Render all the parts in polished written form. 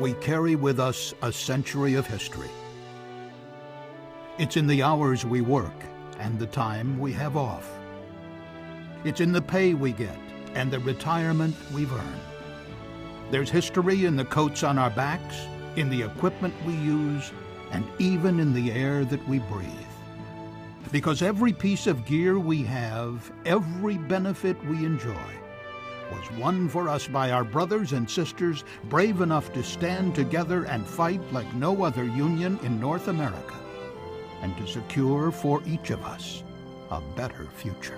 we carry with us a century of history. It's in the hours we work and the time we have off. It's in the pay we get and the retirement we've earned. There's history in the coats on our backs, in the equipment we use, and even in the air that we breathe. Because every piece of gear we have, every benefit we enjoy, was won for us by our brothers and sisters brave enough to stand together and fight like no other union in North America, and to secure for each of us a better future.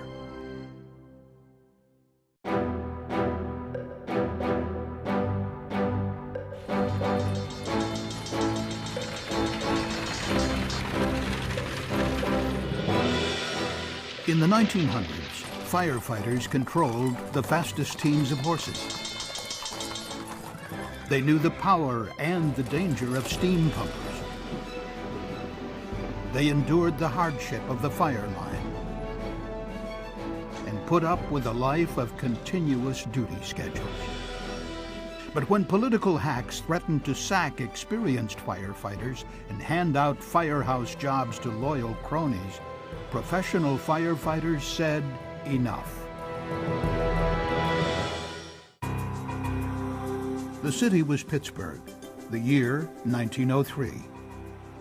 In the 1900s, firefighters controlled the fastest teams of horses. They knew the power and the danger of steam pumpers. They endured the hardship of the fire line and put up with a life of continuous duty schedules. But when political hacks threatened to sack experienced firefighters and hand out firehouse jobs to loyal cronies, professional firefighters said enough. The city was Pittsburgh, the year 1903.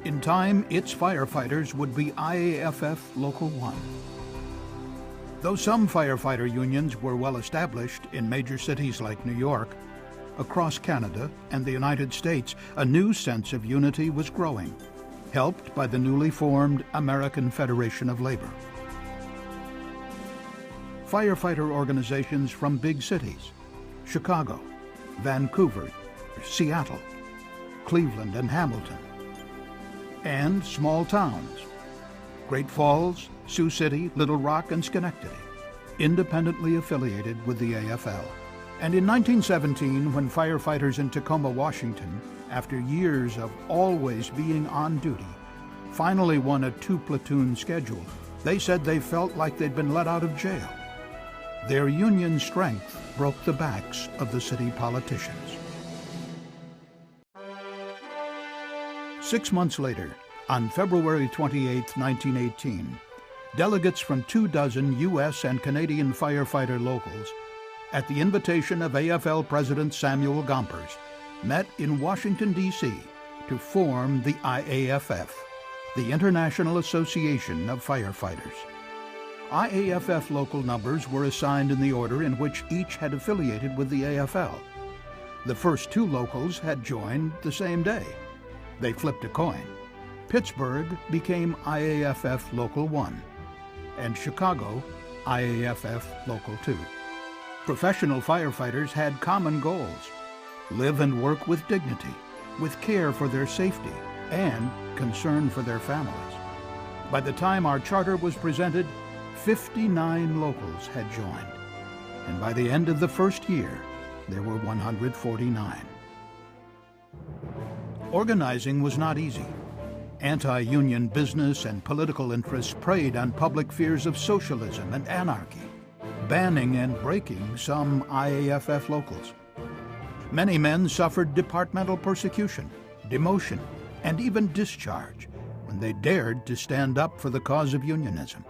In time, its firefighters would be IAFF Local 1. Though some firefighter unions were well established in major cities like New York, across Canada and the United States, a new sense of unity was growing, helped by the newly formed American Federation of Labor. Firefighter organizations from big cities, Chicago, Vancouver, Seattle, Cleveland, and Hamilton, and small towns, Great Falls, Sioux City, Little Rock, and Schenectady, independently affiliated with the AFL. And in 1917, when firefighters in Tacoma, Washington, after years of always being on duty, finally won a 2-platoon schedule, they said they felt like they'd been let out of jail. Their union strength broke the backs of the city politicians. 6 months later, on February 28, 1918, delegates from 24 U.S. and Canadian firefighter locals, at the invitation of AFL President Samuel Gompers, met in Washington, D.C. to form the IAFF, the International Association of Firefighters. IAFF local numbers were assigned in the order in which each had affiliated with the AFL. The first 2 locals had joined the same day. They flipped a coin. Pittsburgh became IAFF Local 1, and Chicago IAFF Local 2. Professional firefighters had common goals: live and work with dignity, with care for their safety, and concern for their families. By the time our charter was presented, 59 locals had joined, and by the end of the first year, there were 149. Organizing was not easy. Anti-union business and political interests preyed on public fears of socialism and anarchy, banning and breaking some IAFF locals. Many men suffered departmental persecution, demotion, and even discharge when they dared to stand up for the cause of unionism.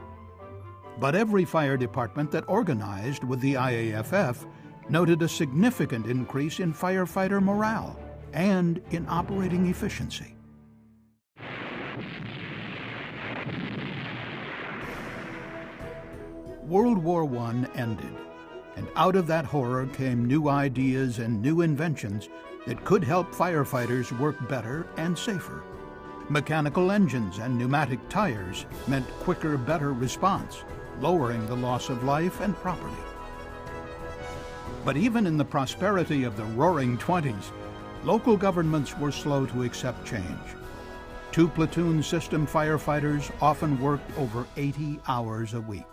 But every fire department that organized with the IAFF noted a significant increase in firefighter morale and in operating efficiency. World War I ended, and out of that horror came new ideas and new inventions that could help firefighters work better and safer. Mechanical engines and pneumatic tires meant quicker, better response, lowering the loss of life and property. But even in the prosperity of the Roaring '20s, local governments were slow to accept change. 2-platoon system firefighters often worked over 80 hours a week.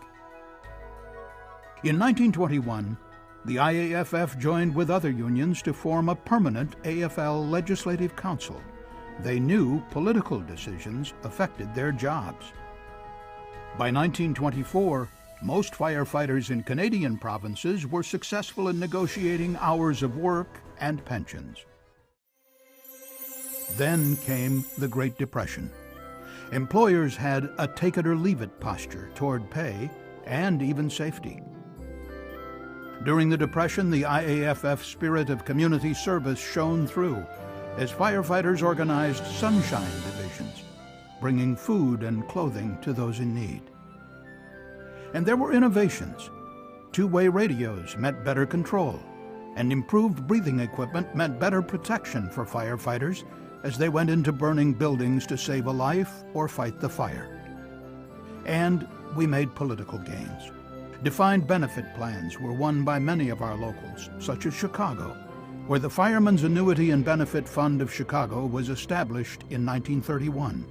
In 1921, the IAFF joined with other unions to form a permanent AFL Legislative Council. They knew political decisions affected their jobs. By 1924, most firefighters in Canadian provinces were successful in negotiating hours of work and pensions. Then came the Great Depression. Employers had a take-it-or-leave-it posture toward pay and even safety. During the Depression, the IAFF spirit of community service shone through as firefighters organized sunshine divisions, bringing food and clothing to those in need. And there were innovations. Two-way radios meant better control, and improved breathing equipment meant better protection for firefighters as they went into burning buildings to save a life or fight the fire. And we made political gains. Defined benefit plans were won by many of our locals, such as Chicago, where the Firemen's Annuity and Benefit Fund of Chicago was established in 1931.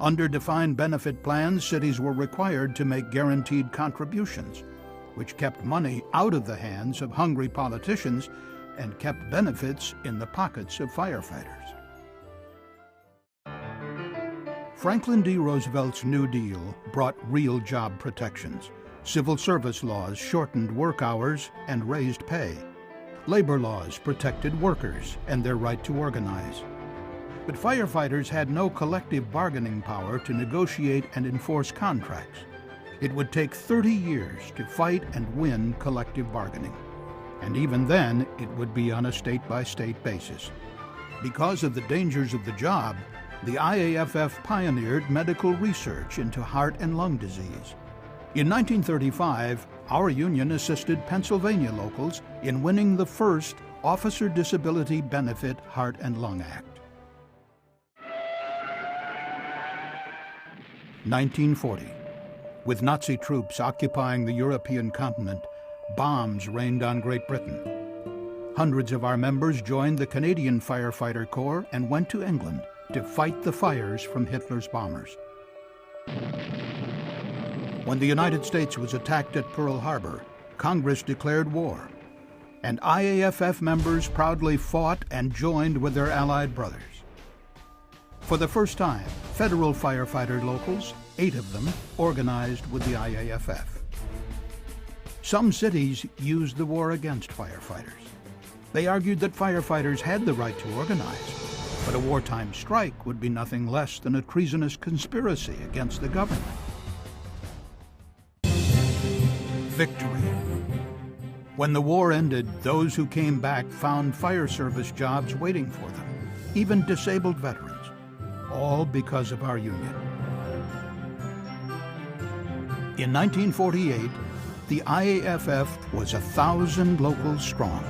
Under defined benefit plans, cities were required to make guaranteed contributions, which kept money out of the hands of hungry politicians and kept benefits in the pockets of firefighters. Franklin D. Roosevelt's New Deal brought real job protections. Civil service laws shortened work hours and raised pay. Labor laws protected workers and their right to organize. But firefighters had no collective bargaining power to negotiate and enforce contracts. It would take 30 years to fight and win collective bargaining. And even then, it would be on a state-by-state basis. Because of the dangers of the job, the IAFF pioneered medical research into heart and lung disease. In 1935, our union assisted Pennsylvania locals in winning the first Officer Disability Benefit Heart and Lung Act. 1940. With Nazi troops occupying the European continent, bombs rained on Great Britain. Hundreds of our members joined the Canadian Firefighter Corps and went to England to fight the fires from Hitler's bombers. When the United States was attacked at Pearl Harbor, Congress declared war, and IAFF members proudly fought and joined with their Allied brothers. For the first time, federal firefighter locals, 8 of them, organized with the IAFF. Some cities used the war against firefighters. They argued that firefighters had the right to organize, but a wartime strike would be nothing less than a treasonous conspiracy against the government. Victory. When the war ended, those who came back found fire service jobs waiting for them, even disabled veterans, all because of our union. In 1948, the IAFF was 1,000 locals strong.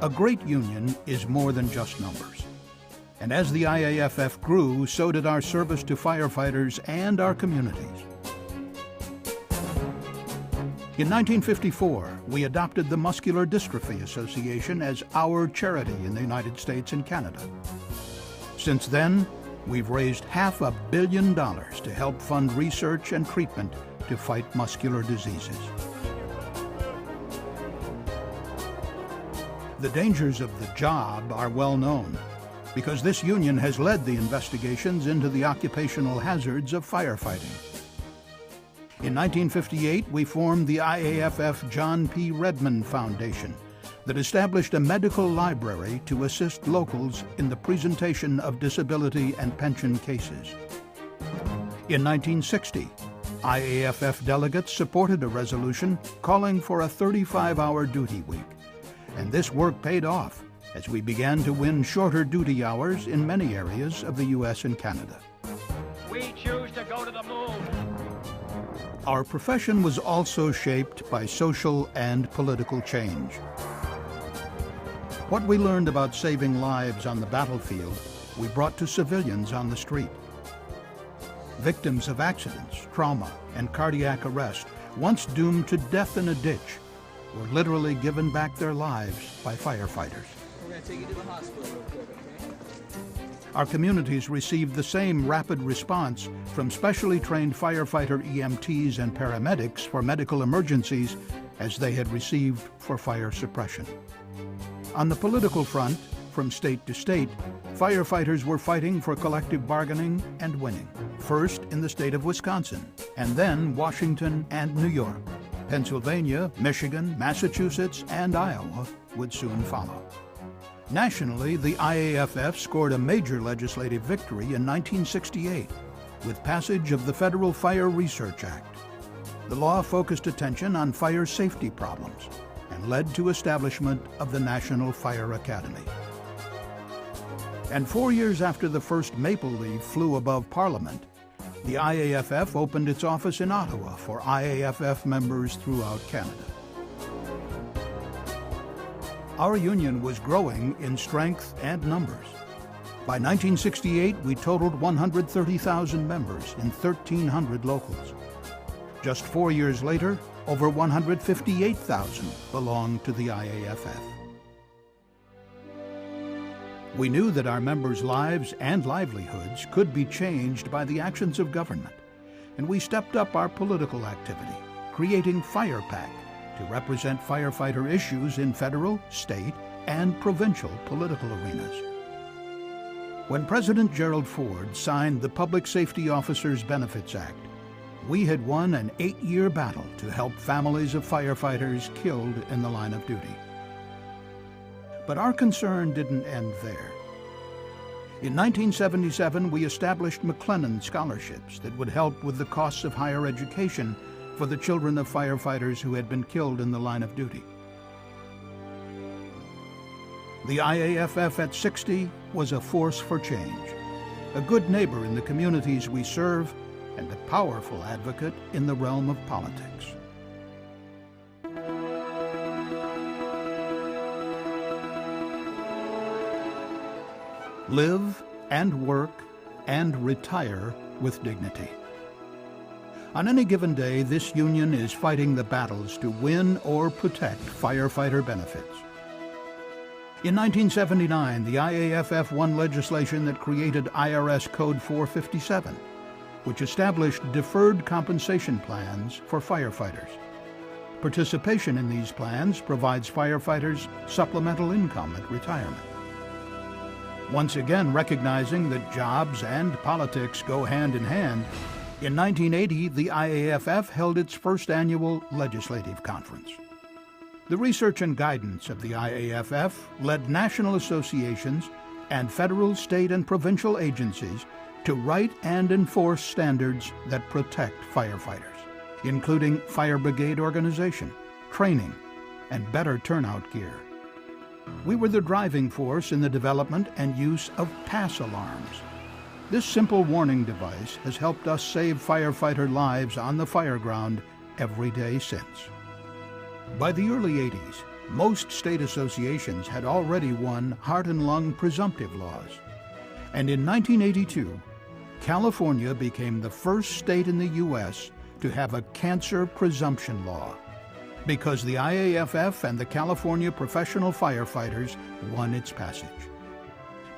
A great union is more than just numbers. And as the IAFF grew, so did our service to firefighters and our communities. In 1954, we adopted the Muscular Dystrophy Association as our charity in the United States and Canada. Since then, we've raised $500 million to help fund research and treatment to fight muscular diseases. The dangers of the job are well known, because this union has led the investigations into the occupational hazards of firefighting. In 1958, we formed the IAFF John P. Redmond Foundation that established a medical library to assist locals in the presentation of disability and pension cases. In 1960, IAFF delegates supported a resolution calling for a 35-hour duty week, and this work paid off as we began to win shorter duty hours in many areas of the U.S. and Canada. We choose to go to the moon. Our profession was also shaped by social and political change. What we learned about saving lives on the battlefield, we brought to civilians on the street. Victims of accidents, trauma, and cardiac arrest, once doomed to death in a ditch, were literally given back their lives by firefighters. We're going to take you to the hospital real quick, okay? Our communities received the same rapid response from specially trained firefighter EMTs and paramedics for medical emergencies as they had received for fire suppression. On the political front, from state to state, firefighters were fighting for collective bargaining and winning, first in the state of Wisconsin, and then Washington and New York. Pennsylvania, Michigan, Massachusetts, and Iowa would soon follow. Nationally, the IAFF scored a major legislative victory in 1968 with passage of the Federal Fire Research Act. The law focused attention on fire safety problems and led to establishment of the National Fire Academy. And 4 years after the first maple leaf flew above Parliament, the IAFF opened its office in Ottawa for IAFF members throughout Canada. Our union was growing in strength and numbers. By 1968, we totaled 130,000 members in 1,300 locals. Just 4 years later, over 158,000 belonged to the IAFF. We knew that our members' lives and livelihoods could be changed by the actions of government, and we stepped up our political activity, creating Fire PAC to represent firefighter issues in federal, state, and provincial political arenas. When President Gerald Ford signed the Public Safety Officers Benefits Act, we had won an 8-year battle to help families of firefighters killed in the line of duty. But our concern didn't end there. In 1977, we established McLennan scholarships that would help with the costs of higher education for the children of firefighters who had been killed in the line of duty. The IAFF at 60 was a force for change, a good neighbor in the communities we serve, and a powerful advocate in the realm of politics. Live and work and retire with dignity. On any given day, this union is fighting the battles to win or protect firefighter benefits. In 1979, the IAFF won legislation that created IRS Code 457, which established deferred compensation plans for firefighters. Participation in these plans provides firefighters supplemental income at retirement. Once again recognizing that jobs and politics go hand in hand, in 1980, the IAFF held its first annual legislative conference. The research and guidance of the IAFF led national associations and federal, state, and provincial agencies to write and enforce standards that protect firefighters, including fire brigade organization, training, and better turnout gear. We were the driving force in the development and use of pass alarms. This simple warning device has helped us save firefighter lives on the fire ground every day since. By the early 80s, most state associations had already won heart and lung presumptive laws. And in 1982, California became the first state in the U.S. to have a cancer presumption law, because the IAFF and the California Professional Firefighters won its passage.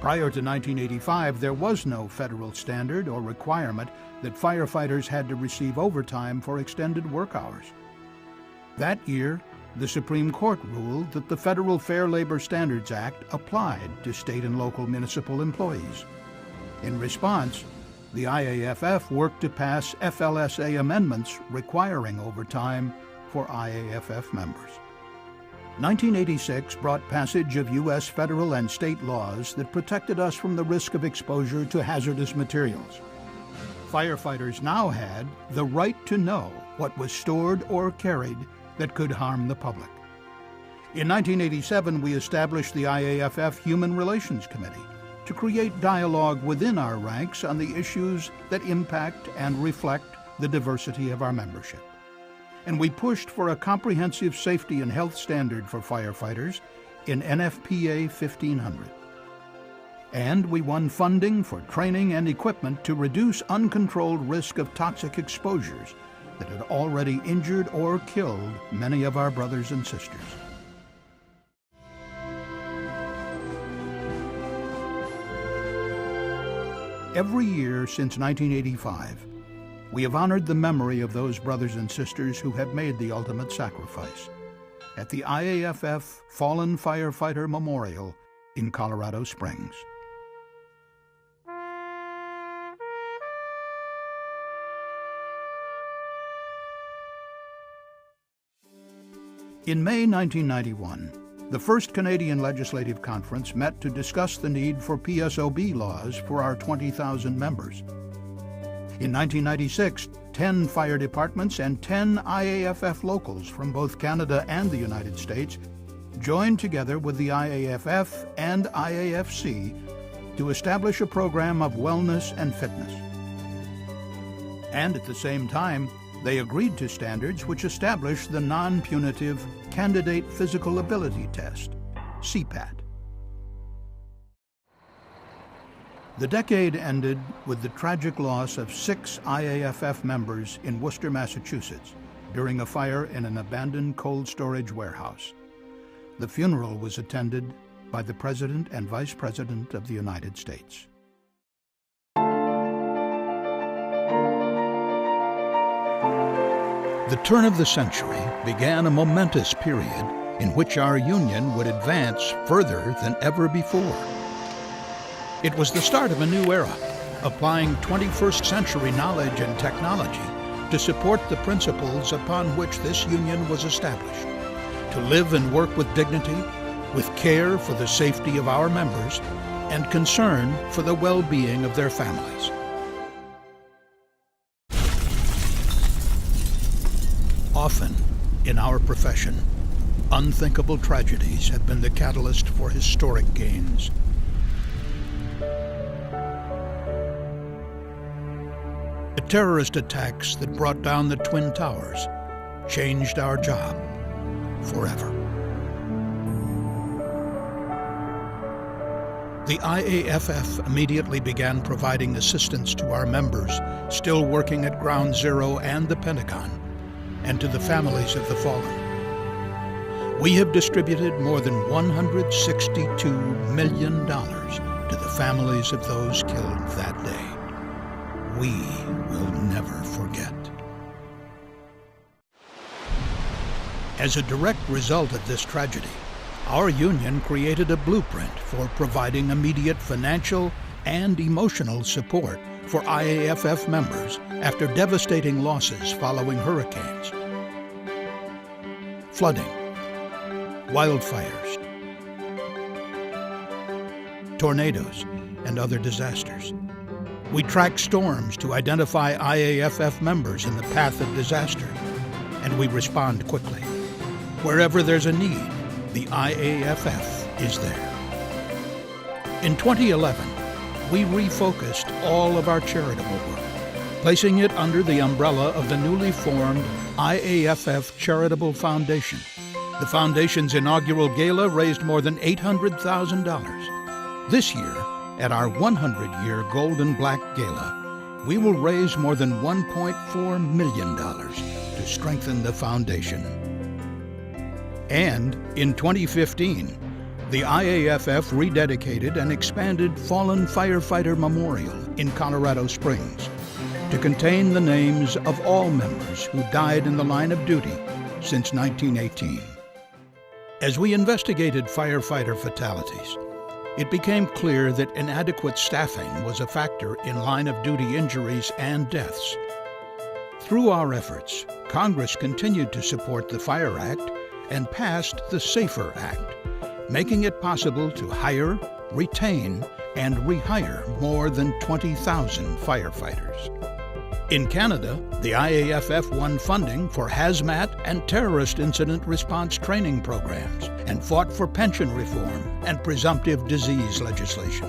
Prior to 1985, there was no federal standard or requirement that firefighters had to receive overtime for extended work hours. That year, the Supreme Court ruled that the Federal Fair Labor Standards Act applied to state and local municipal employees. In response, the IAFF worked to pass FLSA amendments requiring overtime for IAFF members. 1986 brought passage of U.S. federal and state laws that protected us from the risk of exposure to hazardous materials. Firefighters now had the right to know what was stored or carried that could harm the public. In 1987, we established the IAFF Human Relations Committee to create dialogue within our ranks on the issues that impact and reflect the diversity of our membership. And we pushed for a comprehensive safety and health standard for firefighters in NFPA 1500. And we won funding for training and equipment to reduce uncontrolled risk of toxic exposures that had already injured or killed many of our brothers and sisters. Every year since 1985, we have honored the memory of those brothers and sisters who have made the ultimate sacrifice. at the IAFF Fallen Firefighter Memorial in Colorado Springs. In May 1991, the first Canadian Legislative Conference met to discuss the need for PSOB laws for our 20,000 members. In 1996, 10 fire departments and 10 IAFF locals from both Canada and the United States joined together with the IAFF and IAFC to establish a program of wellness and fitness. And at the same time, they agreed to standards which established the non-punitive Candidate Physical Ability Test, CPAT. The decade ended with the tragic loss of 6 IAFF members in Worcester, Massachusetts, during a fire in an abandoned cold storage warehouse. The funeral was attended by the President and Vice President of the United States. The turn of the century began a momentous period in which our union would advance further than ever before. It was the start of a new era, applying 21st century knowledge and technology to support the principles upon which this union was established, to live and work with dignity, with care for the safety of our members, and concern for the well-being of their families. Often, in our profession, unthinkable tragedies have been the catalyst for historic gains. The terrorist attacks that brought down the Twin Towers changed our job forever. The IAFF immediately began providing assistance to our members still working at Ground Zero and the Pentagon, and to the families of the fallen. We have distributed more than $162 million to the families of those killed that day. We will never forget. As a direct result of this tragedy, our union created a blueprint for providing immediate financial and emotional support for IAFF members after devastating losses following hurricanes, flooding, wildfires, tornadoes, and other disasters. We track storms to identify IAFF members in the path of disaster, and we respond quickly. Wherever there's a need, the IAFF is there. In 2011, we refocused all of our charitable work, placing it under the umbrella of the newly formed IAFF Charitable Foundation. The foundation's inaugural gala raised more than $800,000. This year, at our 100-year Gold and Black Gala, we will raise more than $1.4 million to strengthen the foundation. And in 2015, the IAFF rededicated and expanded Fallen Firefighter Memorial in Colorado Springs to contain the names of all members who died in the line of duty since 1918. As we investigated firefighter fatalities, it became clear that inadequate staffing was a factor in line-of-duty injuries and deaths. Through our efforts, Congress continued to support the Fire Act and passed the SAFER Act, making it possible to hire, retain, and rehire more than 20,000 firefighters. In Canada, the IAFF won funding for hazmat and terrorist incident response training programs and fought for pension reform and presumptive disease legislation.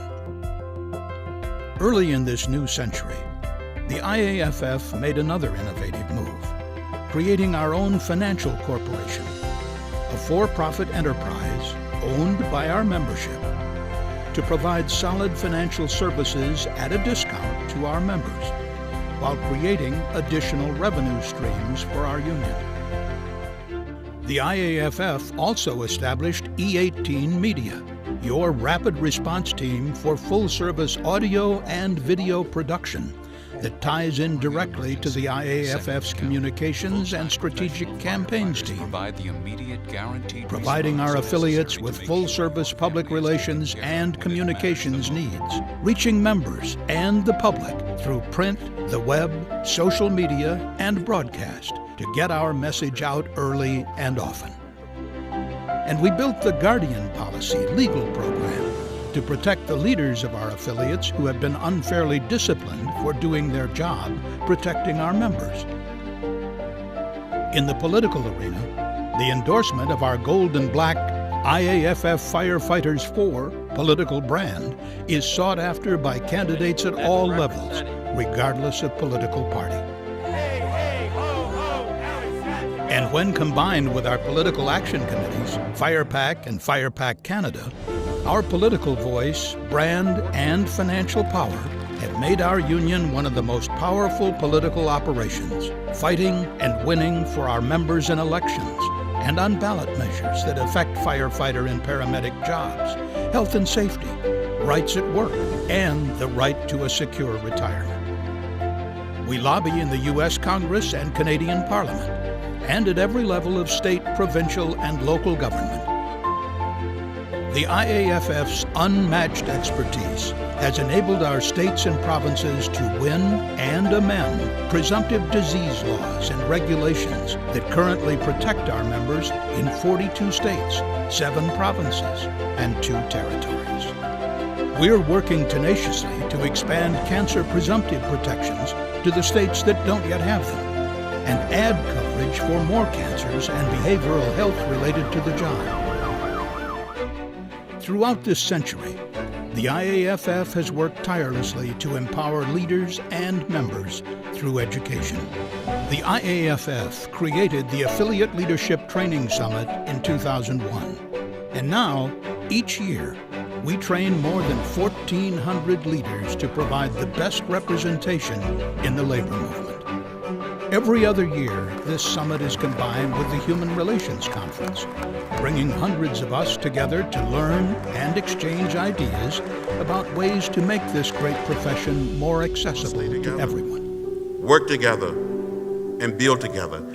Early in this new century, the IAFF made another innovative move, creating our own financial corporation, a for-profit enterprise owned by our membership to provide solid financial services at a discount to our members, while creating additional revenue streams for our union. The IAFF also established E18 Media, your rapid response team for full-service audio and video production that ties in directly to the IAFF's communications and strategic campaigns team. Provide the immediate providing our affiliates with full-service public relations and communications needs, reaching members and the public through print, the web, social media, and broadcast to get our message out early and often. And we built the Guardian Policy legal program to protect the leaders of our affiliates who have been unfairly disciplined for doing their job protecting our members. In the political arena, the endorsement of our gold and black IAFF Firefighters 4 political brand is sought after by candidates at all levels, regardless of political party. And when combined with our political action committees, FirePAC and FirePAC Canada, our political voice, brand, and financial power have made our union one of the most powerful political operations, fighting and winning for our members in elections and on ballot measures that affect firefighter and paramedic jobs, health and safety, rights at work, and the right to a secure retirement. We lobby in the U.S. Congress and Canadian Parliament, and at every level of state, provincial, and local government. The IAFF's unmatched expertise has enabled our states and provinces to win and amend presumptive disease laws and regulations that currently protect our members in 42 states, 7 provinces, and 2 territories. We're working tenaciously to expand cancer presumptive protections to the states that don't yet have them, and add coverage for more cancers and behavioral health related to the job. Throughout this century, the IAFF has worked tirelessly to empower leaders and members through education. The IAFF created the Affiliate Leadership Training Summit in 2001. And now, each year, we train more than 1,400 leaders to provide the best representation in the labor movement. Every other year, this summit is combined with the Human Relations Conference, bringing hundreds of us together to learn and exchange ideas about ways to make this great profession more accessible to everyone. Work together and build together.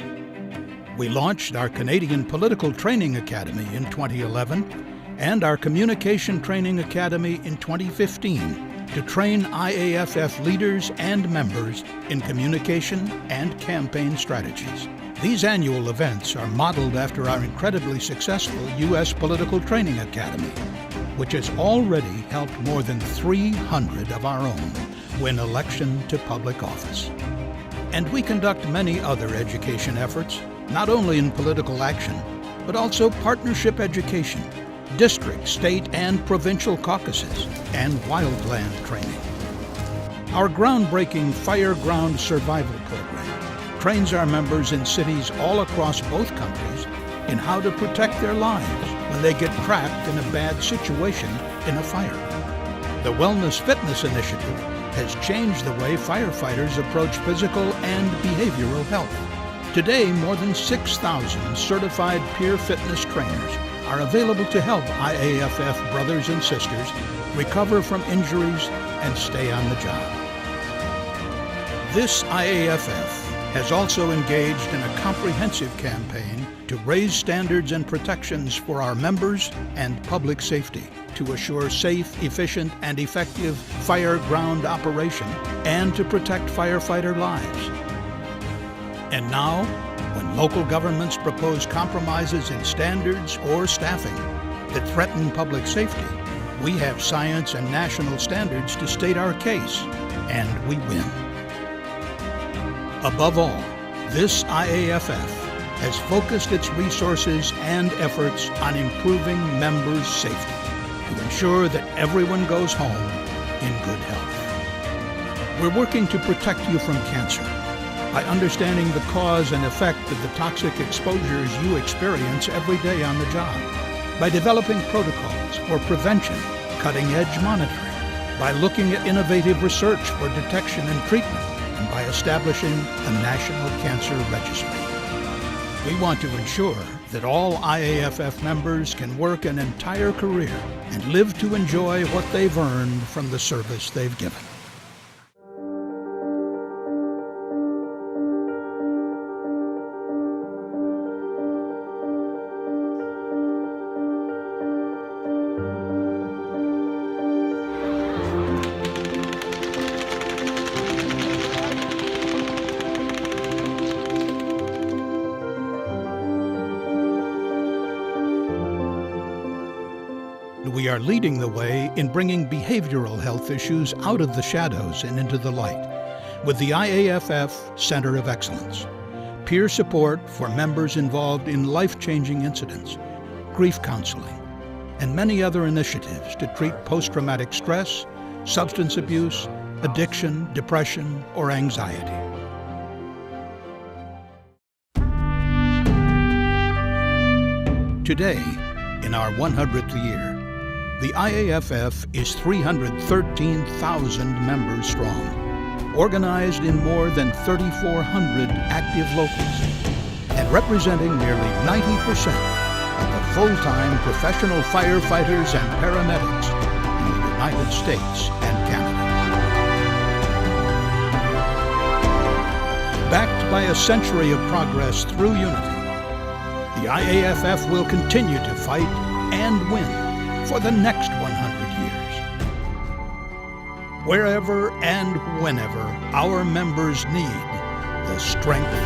We launched our Canadian Political Training Academy in 2011 and our Communication Training Academy in 2015 to train IAFF leaders and members in communication and campaign strategies. These annual events are modeled after our incredibly successful U.S. Political Training Academy, which has already helped more than 300 of our own win election to public office. And we conduct many other education efforts, not only in political action, but also partnership education, district, state, and provincial caucuses, and wildland training. Our groundbreaking Fire Ground Survival Program trains our members in cities all across both countries in how to protect their lives when they get trapped in a bad situation in a fire. The Wellness Fitness Initiative has changed the way firefighters approach physical and behavioral health. Today, more than 6,000 certified peer fitness trainers are available to help IAFF brothers and sisters recover from injuries and stay on the job. This IAFF has also engaged in a comprehensive campaign to raise standards and protections for our members and public safety to assure safe, efficient, and effective fire ground operation and to protect firefighter lives. And now, when local governments propose compromises in standards or staffing that threaten public safety, we have science and national standards to state our case, and we win. Above all, this IAFF has focused its resources and efforts on improving members' safety to ensure that everyone goes home in good health. We're working to protect you from cancer by understanding the cause and effect of the toxic exposures you experience every day on the job, by developing protocols for prevention, cutting-edge monitoring, by looking at innovative research for detection and treatment, and by establishing a national cancer registry. We want to ensure that all IAFF members can work an entire career and live to enjoy what they've earned from the service they've given. we are leading the way in bringing behavioral health issues out of the shadows and into the light with the IAFF Center of Excellence. Peer support for members involved in life-changing incidents, grief counseling, and many other initiatives to treat post-traumatic stress, substance abuse, addiction, depression, or anxiety. Today, in our 100th year, the IAFF is 313,000 members strong, organized in more than 3,400 active locals, and representing nearly 90% of the full-time professional firefighters and paramedics in the United States and Canada. Backed by a century of progress through unity, the IAFF will continue to fight and win for the next 100 years. Wherever and whenever our members need the strength of